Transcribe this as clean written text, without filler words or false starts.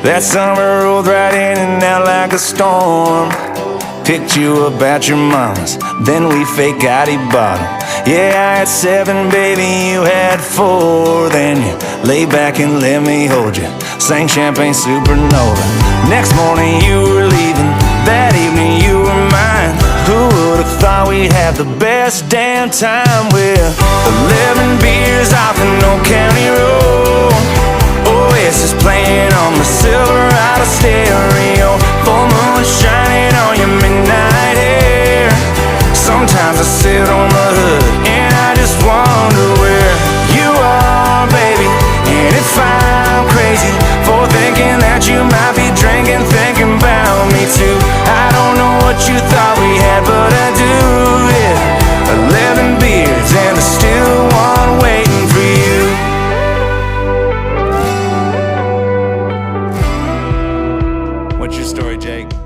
That summer rolled right in and out like a storm. Picked you up at your mama's, then we fake Gotti bottom. Yeah, I had 7, baby, you had 4. Then you lay back and let me hold you, sang Champagne Supernova. Next morning you were leaving, that evening you were mine. Who would've thought we'd have the best damn time with 11 beers off an old county road. Oasis playing on the Silverado stereo, full moon shining on your midnight hair. Sometimes I sit on the hood and I just wonder where you are, baby. And if I'm crazy for thinking that you might be drinking, thinking about me too. I don't know what you thought we had, but I do, yeah. 11 beers and there's still one waiting for you. What's your story, Jake?